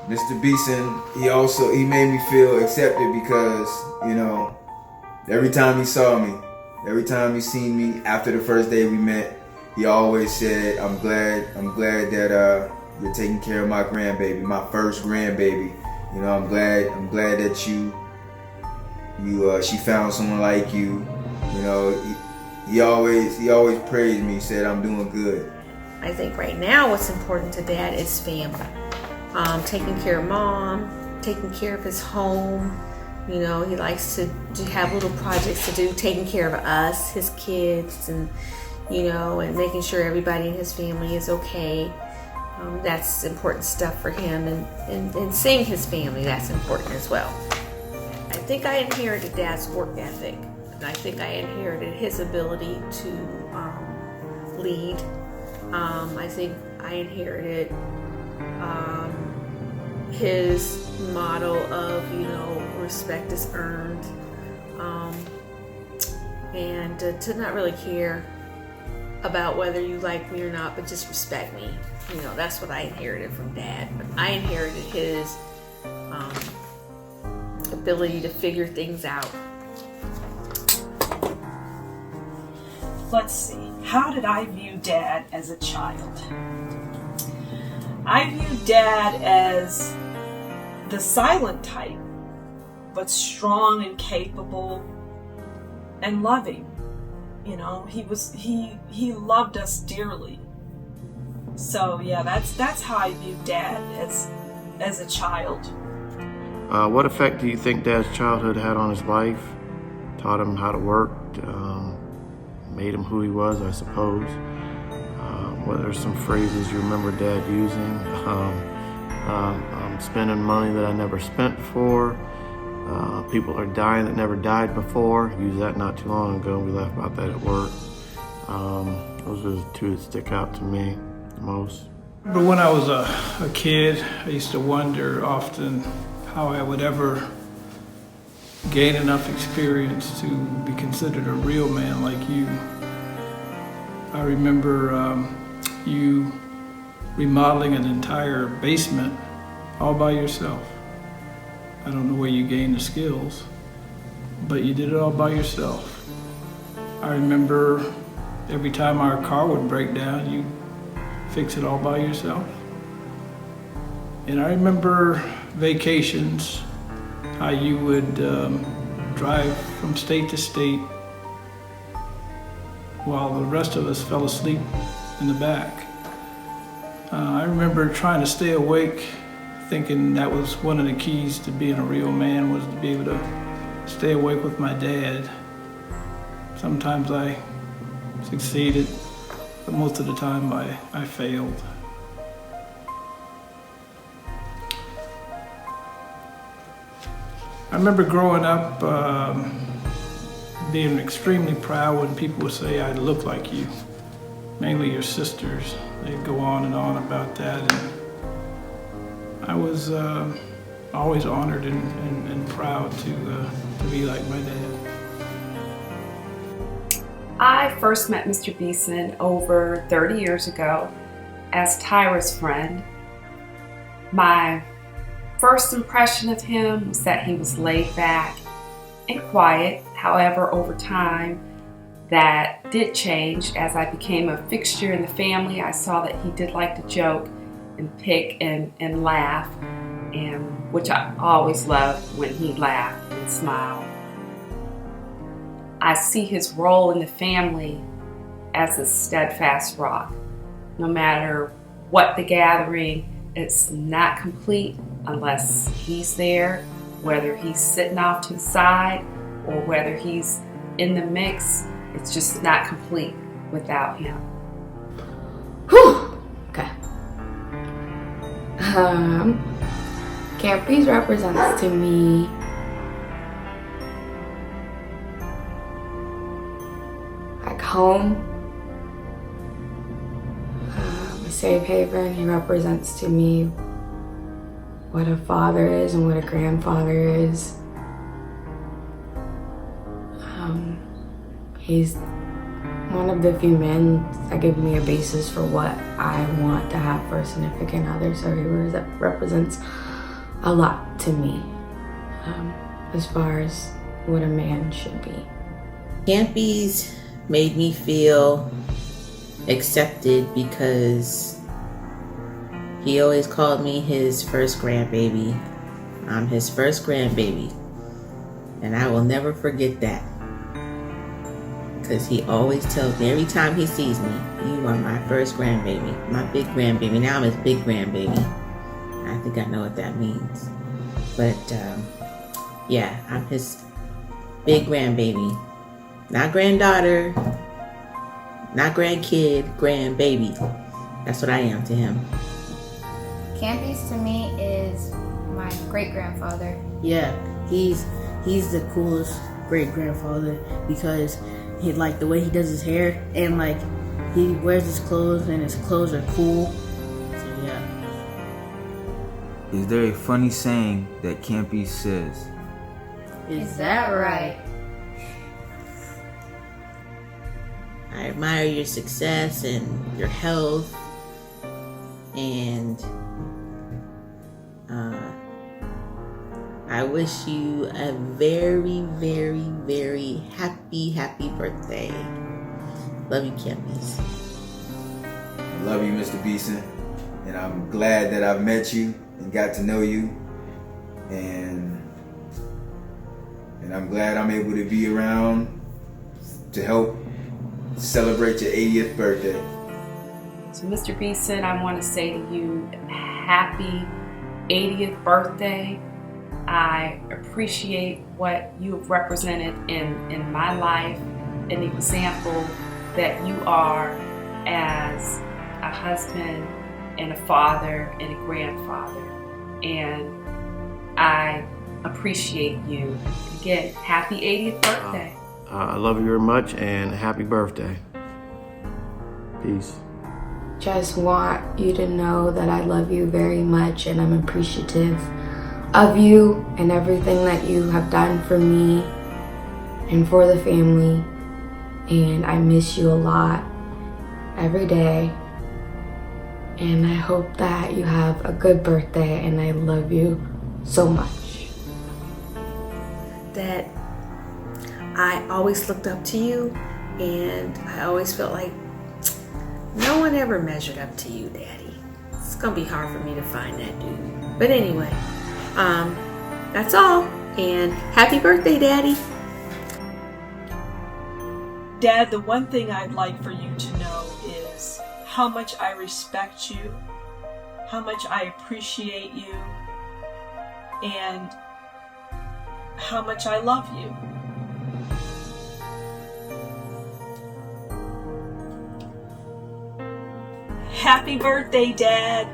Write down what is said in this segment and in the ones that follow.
Mr. Beeson, he made me feel accepted because, every time he saw me, every time he seen me after the first day we met, he always said, I'm glad that you're taking care of my grandbaby, my first grandbaby. I'm glad that she found someone like you. He always praised me, said I'm doing good. I think right now what's important to Dad is family. Taking care of Mom, taking care of his home. He likes to have little projects to do, taking care of us, his kids, and and making sure everybody in his family is okay. That's important stuff for him, and seeing his family, that's important as well. I think I inherited Dad's work ethic, and I think I inherited his ability to lead. I think I inherited his model of, respect is earned, and to not really care about whether you like me or not, but just respect me. That's what I inherited from Dad. But I inherited his ability to figure things out. Let's see. How did I view Dad as a child? I viewed Dad as the silent type, but strong and capable and loving. He loved us dearly. So yeah, that's how I viewed Dad as a child. What effect do you think Dad's childhood had on his life? Taught him how to work, made him who he was, I suppose. What are some phrases you remember Dad using? I'm spending money that I never spent before. People are dying that never died before. Used that not too long ago. We laughed about that at work. Those are the two that stick out to me the most. But when I was a kid, I used to wonder often how I would ever gain enough experience to be considered a real man like you. I remember you remodeling an entire basement all by yourself. I don't know where you gained the skills, but you did it all by yourself. I remember every time our car would break down, you fix it all by yourself. And I remember vacations, how you would drive from state to state while the rest of us fell asleep in the back. I remember trying to stay awake, thinking that was one of the keys to being a real man, was to be able to stay awake with my dad. Sometimes I succeeded, but most of the time I failed. I remember growing up being extremely proud when people would say I look like you, mainly your sisters. They'd go on and on about that, and I was always honored and proud to be like my dad. I first met Mr. Beeson over 30 years ago as Tyra's friend. My first impression of him was that he was laid back and quiet. However, over time, that did change. As I became a fixture in the family, I saw that he did like to joke and pick and laugh, and which I always loved when he laughed and smiled. I see his role in the family as a steadfast rock. No matter what the gathering, it's not complete unless he's there, whether he's sitting off to the side or whether he's in the mix. It's just not complete without him. Whew! Okay. Camp Breeze represents to me like home. A safe haven. He represents to me what a father is and what a grandfather is. He's one of the few men that give me a basis for what I want to have for a significant other. So he represents a lot to me as far as what a man should be. Campy's made me feel accepted because he always called me his first grandbaby. I'm his first grandbaby, and I will never forget that, because he always tells me every time he sees me, you are my first grandbaby, my big grandbaby. Now I'm his big grandbaby. I think I know what that means, but yeah, I'm his big grandbaby. Not granddaughter, not grandkid, grandbaby. That's what I am to him. Campy's to me is my great-grandfather. Yeah, he's the coolest great-grandfather because he like the way he does his hair and like he wears his clothes and his clothes are cool. So yeah. Is there a funny saying that Campy says? Is that right? I admire your success and your health, and I wish you a very, very, very happy birthday. Love you, Campy's. I love you, Mr. Beeson, and I'm glad that I've met you and got to know you, and I'm glad I'm able to be around to help celebrate your 80th birthday. So Mr. Beeson, I want to say to you, happy 80th birthday. I appreciate what you have represented in my life, an example that you are as a husband and a father and a grandfather. And I appreciate you. Again, happy 80th birthday. I love you very much and happy birthday. Peace. Just want you to know that I love you very much and I'm appreciative of you and everything that you have done for me and for the family. And I miss you a lot every day. And I hope that you have a good birthday, and I love you so much. That I always looked up to you, and I always felt like no one ever measured up to you, Daddy. It's gonna be hard for me to find that dude. But anyway, that's all. And happy birthday, Daddy. Dad, the one thing I'd like for you to know is how much I respect you, how much I appreciate you, and how much I love you. Happy birthday, Dad!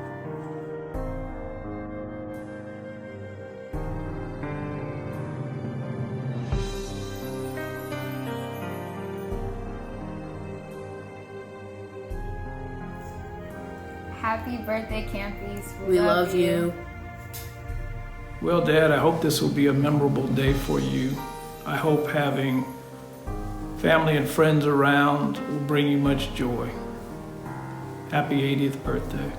Happy birthday, Campy's. We love you. Well, Dad, I hope this will be a memorable day for you. I hope having family and friends around will bring you much joy. Happy 80th birthday.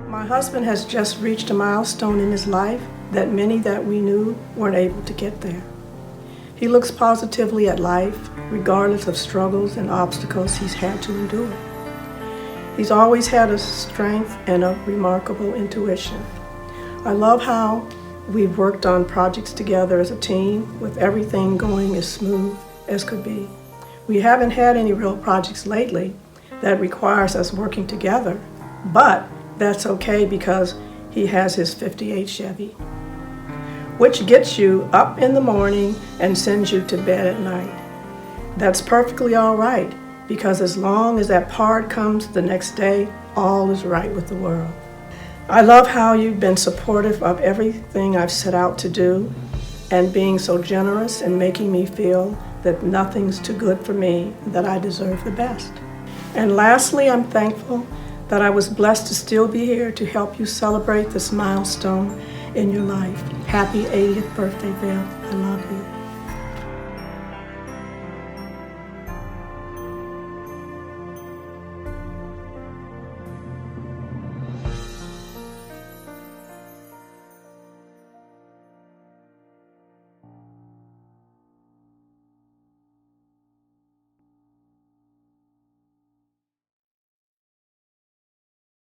My husband has just reached a milestone in his life that many that we knew weren't able to get there. He looks positively at life, regardless of struggles and obstacles he's had to endure. He's always had a strength and a remarkable intuition. I love how we've worked on projects together as a team, with everything going as smooth as could be. We haven't had any real projects lately that requires us working together, but that's okay because he has his '58 Chevy, which gets you up in the morning and sends you to bed at night. That's perfectly all right, because as long as that part comes the next day, all is right with the world. I love how you've been supportive of everything I've set out to do, and being so generous and making me feel that nothing's too good for me, that I deserve the best. And lastly, I'm thankful that I was blessed to still be here to help you celebrate this milestone in your life. Happy 80th birthday, Val. I love you.